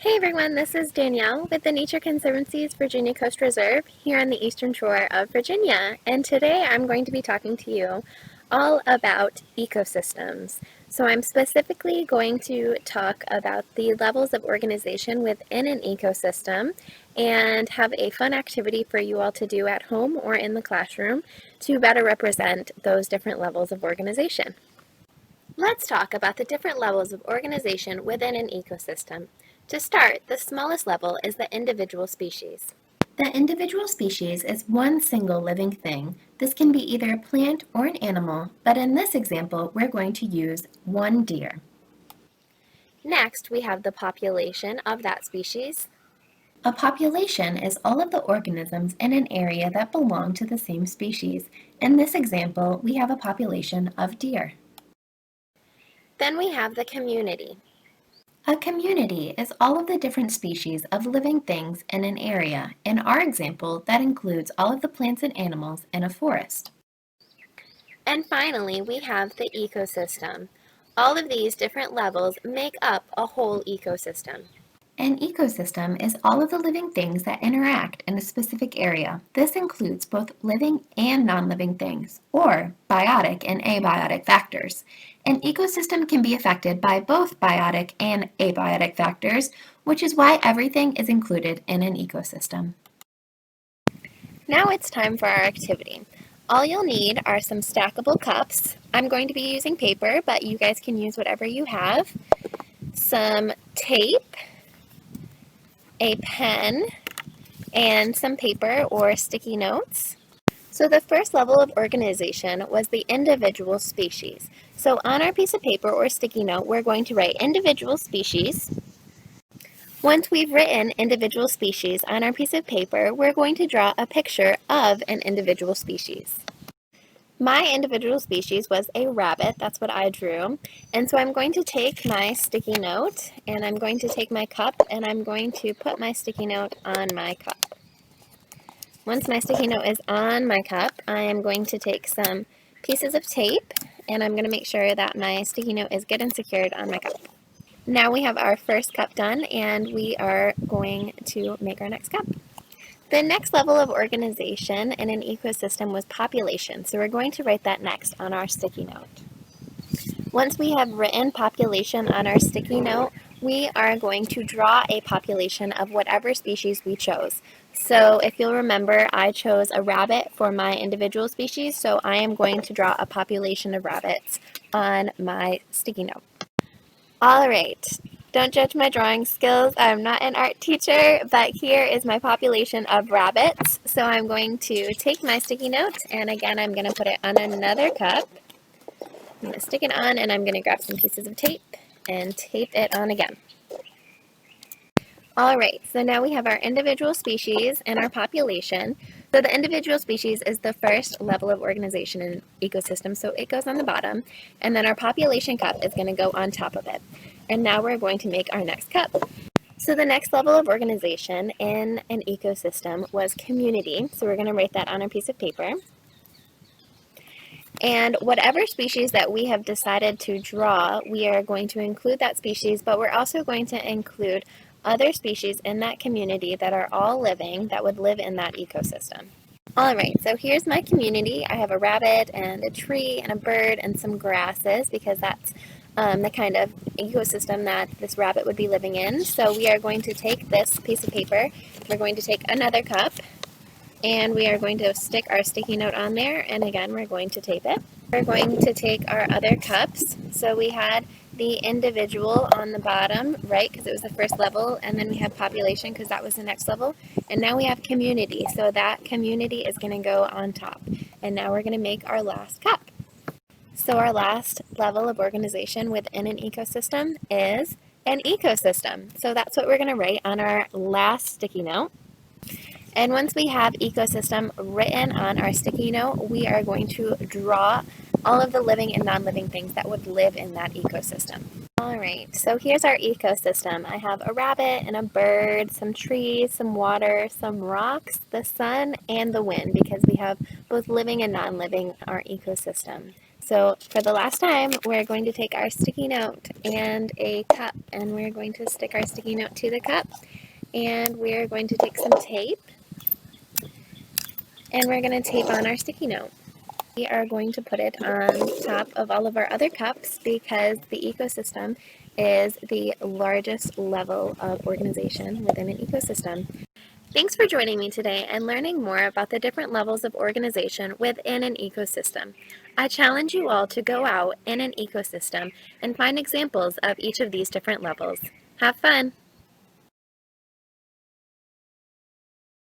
Hey everyone, this is Danielle with the Nature Conservancy's Virginia Coast Reserve here on the Eastern Shore of Virginia. And today I'm going to be talking to you all about ecosystems. So I'm specifically going to talk about the levels of organization within an ecosystem and have a fun activity for you all to do at home or in the classroom to better represent those different levels of organization. Let's talk about the different levels of organization within an ecosystem. To start, the smallest level is the individual species. The individual species is one single living thing. This can be either a plant or an animal, but in this example, we're going to use one deer. Next, we have the population of that species. A population is all of the organisms in an area that belong to the same species. In this example, we have a population of deer. Then we have the community. A community is all of the different species of living things in an area. In our example, that includes all of the plants and animals in a forest. And finally, we have the ecosystem. All of these different levels make up a whole ecosystem. An ecosystem is all of the living things that interact in a specific area. This includes both living and non-living things, or biotic and abiotic factors. An ecosystem can be affected by both biotic and abiotic factors, which is why everything is included in an ecosystem. Now it's time for our activity. All you'll need are some stackable cups. I'm going to be using paper, but you guys can use whatever you have. Some tape, a pen, and some paper or sticky notes. So the first level of organization was the individual species. So on our piece of paper or sticky note, we're going to write individual species. Once we've written individual species on our piece of paper, we're going to draw a picture of an individual species. My individual species was a rabbit, that's what I drew. And so I'm going to take my sticky note and I'm going to take my cup and I'm going to put my sticky note on my cup. Once my sticky note is on my cup, I am going to take some pieces of tape and I'm going to make sure that my sticky note is good and secured on my cup. Now we have our first cup done and we are going to make our next cup. The next level of organization in an ecosystem was population, so we're going to write that next on our sticky note. Once we have written population on our sticky note, we are going to draw a population of whatever species we chose. So if you'll remember, I chose a rabbit for my individual species, so I am going to draw a population of rabbits on my sticky note. All right. Don't judge my drawing skills. I'm not an art teacher, but here is my population of rabbits. So I'm going to take my sticky note, and again, I'm going to put it on another cup. I'm going to stick it on, and I'm going to grab some pieces of tape and tape it on again. All right, so now we have our individual species and our population. So the individual species is the first level of organization in an ecosystem, so it goes on the bottom, and then our population cup is going to go on top of it. And now we're going to make our next cup. So the next level of organization in an ecosystem was community. So we're going to write that on a piece of paper. And whatever species that we have decided to draw, we are going to include that species, but we're also going to include other species in that community that are all living, that would live in that ecosystem. All right, so here's my community. I have a rabbit and a tree and a bird and some grasses because that's the kind of ecosystem that this rabbit would be living in. So we are going to take this piece of paper, we're going to take another cup, and we are going to stick our sticky note on there, and again, we're going to tape it. We're going to take our other cups. So we had the individual on the bottom, right, because it was the first level, and then we have population because that was the next level, and now we have community. So that community is going to go on top, and now we're going to make our last cup. So our last level of organization within an ecosystem is an ecosystem. So that's what we're going to write on our last sticky note. And once we have ecosystem written on our sticky note, we are going to draw all of the living and non-living things that would live in that ecosystem. All right, so here's our ecosystem. I have a rabbit and a bird, some trees, some water, some rocks, the sun, and the wind, because we have both living and non-living in our ecosystem. So for the last time, we're going to take our sticky note and a cup, and we're going to stick our sticky note to the cup, and we're going to take some tape, and we're going to tape on our sticky note. We are going to put it on top of all of our other cups because the ecosystem is the largest level of organization within an ecosystem. Thanks for joining me today and learning more about the different levels of organization within an ecosystem. I challenge you all to go out in an ecosystem and find examples of each of these different levels. Have fun!